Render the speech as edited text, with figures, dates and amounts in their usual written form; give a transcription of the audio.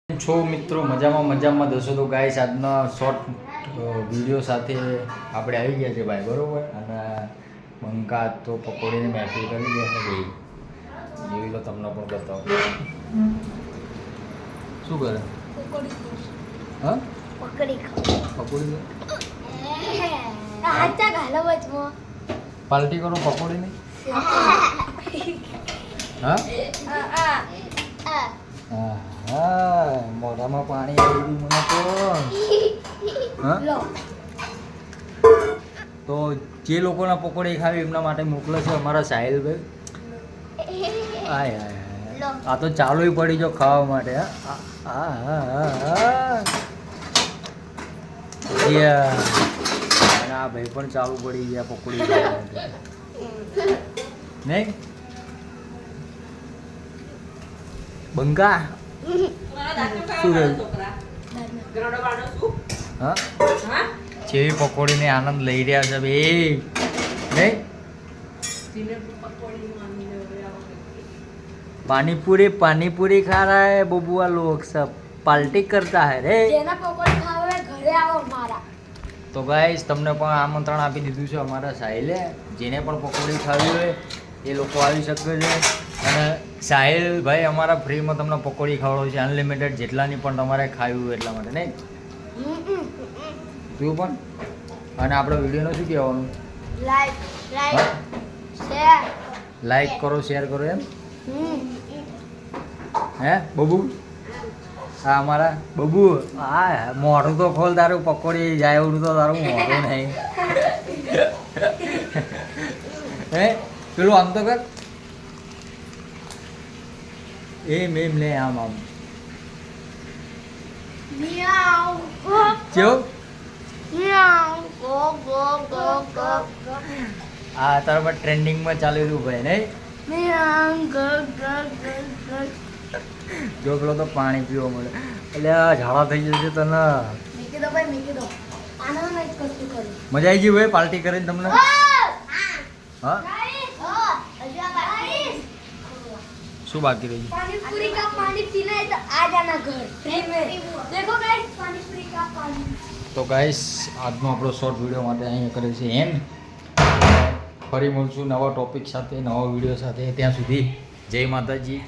છો મિત્રો મજામાં દસો તો ગાઈસ આજના શોર્ટ વિડીયો સાથે આપણે આવી ગયા છે ભાઈ બરોબર અને બંકા તો પકોડીને મહેફિલ કરી ગયા છે ભાઈ જેવી તો તમને પણ બતાવો શું કરે હા પકોડી પાર્ટી કરો પકોડી નહીં હા હા મોઢામાં પાણી આવી ગયું મને તો હા તો જે લોકોના પકોડી ખાવી એમના માટે મોકલે છે અમારા સાહિલભાઈ આય આય આ તો ચાલુ પડી જો ખાવા માટે હા હા હા હા અને આ ભાઈ પણ ચાલુ પડી ગયા પકોડી ખાવા માટે નહીં બંકા શું હા જેવી પકોડીને આનંદ લઈ રહ્યા છે બે નહીં पानीपुरी खा रहा है बबुआ लोग सब पार्टी करता है रे તો ગાઈસ તમને પણ આમંત્રણ આપી દીધું છે અમારા સાહિલે જેને પણ પકોડી ખાવી હોય એ લોકો આવી શકે છે અને સાહિલ ભાઈ અમારા ફ્રીમાં તમને પકોડી ખવડાવે છે અનલિમિટેડ જેટલાની પણ તમારે ખાવી હોય એટલા માટે નહીં તું પણ અને આપણે વિડીયોનું શું કહેવાનું લાઈક કરો શેર કરો એમ હે બબુ હા અમારા બબુ હા મોઢું તો ખોલ તારું પકોડી જાય એવું તો તારું મોઢું નહીં હે પેલું આમ તો કર એમ લે આમ કેવું હા તારા પર ટ્રેન્ડિંગમાં ચાલેલું ભાઈ નહીં જો પેલો તો પાણી પીવા મળે એટલે ઝાડા થઈ જશે તને મજા આવી ગઈ ભાઈ પાર્ટી કરીને તમને હા શું બાકી રહી તો ગાઈસ આજનો આપણો શોર્ટ વિડીયો માટે અહીંયા કરે છે એન્ડ ફરી મળશું નવા ટોપિક સાથે નવા વિડીયો સાથે ત્યાં સુધી જય માતાજી